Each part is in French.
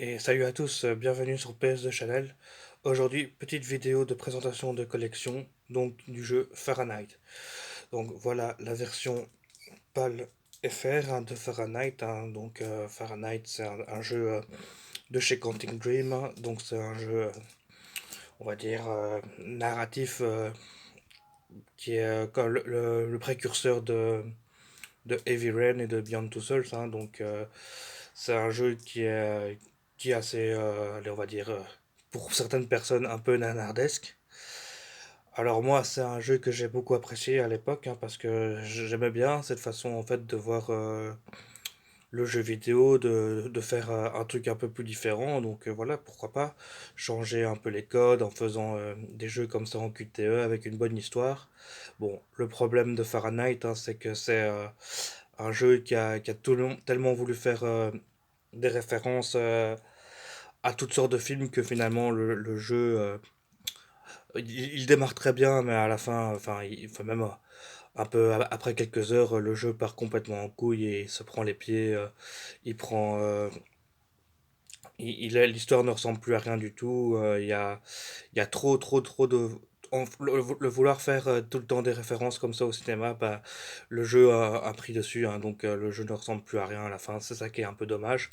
Et salut à tous, bienvenue sur PS2 Channel. Aujourd'hui, petite vidéo de présentation de collection, donc du jeu Fahrenheit. Donc voilà la version PAL FR de Fahrenheit. Fahrenheit, c'est un jeu de chez Quantic Dream, hein. Donc c'est un jeu, on va dire, narratif qui est comme le précurseur de Heavy Rain et de Beyond Two Souls, hein. C'est un jeu qui est assez, allez, on va dire, pour certaines personnes un peu nanardesque. Alors moi, c'est un jeu que j'ai beaucoup apprécié à l'époque, hein, parce que j'aimais bien cette façon en fait de voir le jeu vidéo, de faire un truc un peu plus différent. Voilà, pourquoi pas changer un peu les codes en faisant des jeux comme ça en QTE avec une bonne histoire. Bon, le problème de Fahrenheit, hein, c'est que c'est un jeu qui a tellement voulu faire des références à toutes sortes de films que finalement le jeu il démarre très bien, mais à la fin, enfin, même un peu après quelques heures, le jeu part complètement en couille et il se prend les pieds. Il prend, l'histoire ne ressemble plus à rien du tout. Il y a trop de. Le vouloir faire tout le temps des références comme ça au cinéma, bah, le jeu a pris dessus, hein. Le jeu ne ressemble plus à rien à la fin. C'est ça qui est un peu dommage.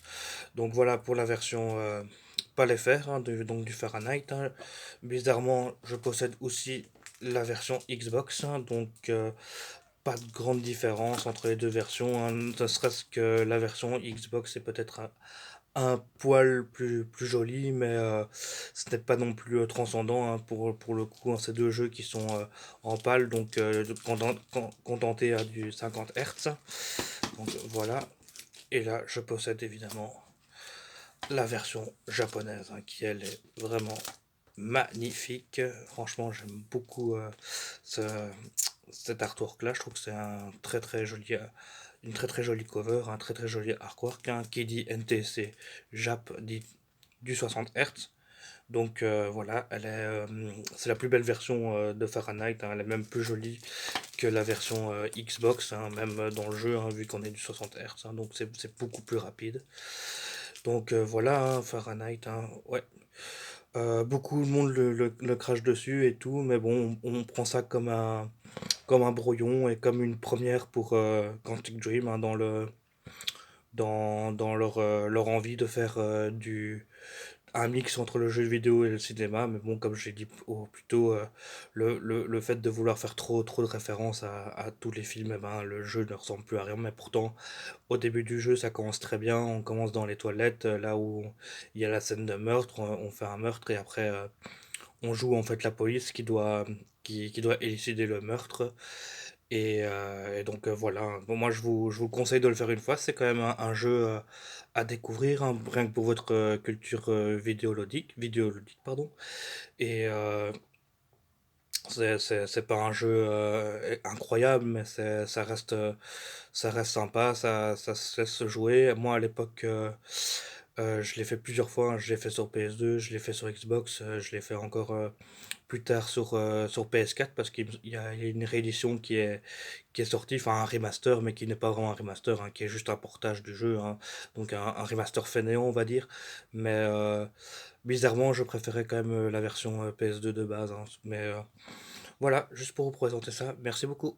Donc voilà pour la version pas les faire, hein, donc du Fahrenheit, hein. Bizarrement, je possède aussi la version Xbox, hein. Pas de grande différence entre les deux versions, hein. Ne serait-ce que la version Xbox est peut-être un poil plus joli, mais ce n'est pas non plus transcendant, hein, pour le coup, hein. Ces deux jeux qui sont en pâle, contentés à du 50 Hz. Donc voilà. Et là, je possède évidemment la version japonaise, hein, qui elle est vraiment magnifique. Franchement, j'aime beaucoup ce, cet artwork là. Je trouve que c'est un très joli, une très jolie cover, un très joli artwork, hein. Qui dit NTC Jap dit du 60 Hz. Voilà, c'est la plus belle version de Fahrenheit, hein. Elle est même plus jolie que la version Xbox, hein, même dans le jeu, hein, vu qu'on est du 60 Hz, hein. C'est beaucoup plus rapide. Voilà, hein, Fahrenheit, hein, ouais. Beaucoup de monde le crache dessus et tout, mais bon, on prend ça comme un brouillon et comme une première pour Quantic Dream, hein, dans leur envie de faire un mix entre le jeu vidéo et le cinéma. Mais bon, comme j'ai dit plus tôt, le fait de vouloir faire trop de références à tous les films, eh ben, le jeu ne ressemble plus à rien. Mais pourtant, au début du jeu, ça commence très bien. On commence dans les toilettes, là où il y a la scène de meurtre. On fait un meurtre et après, on joue en fait la police qui doit élucider le meurtre. Voilà. Bon, moi, je vous conseille de le faire une fois. C'est quand même un jeu à découvrir, hein, rien que pour votre culture vidéoludique, pardon. Et c'est pas un jeu incroyable, mais ça reste sympa, ça se laisse jouer. Moi, à l'époque, je l'ai fait plusieurs fois, hein. Je l'ai fait sur PS2, je l'ai fait sur Xbox, je l'ai fait encore plus tard sur PS4 parce qu'il y a une réédition qui est sortie, enfin un remaster, mais qui n'est pas vraiment un remaster, hein, qui est juste un portage du jeu, hein. Un remaster fainéant, on va dire. Mais bizarrement, je préférais quand même la version PS2 de base, hein. Voilà, juste pour vous présenter ça. Merci beaucoup.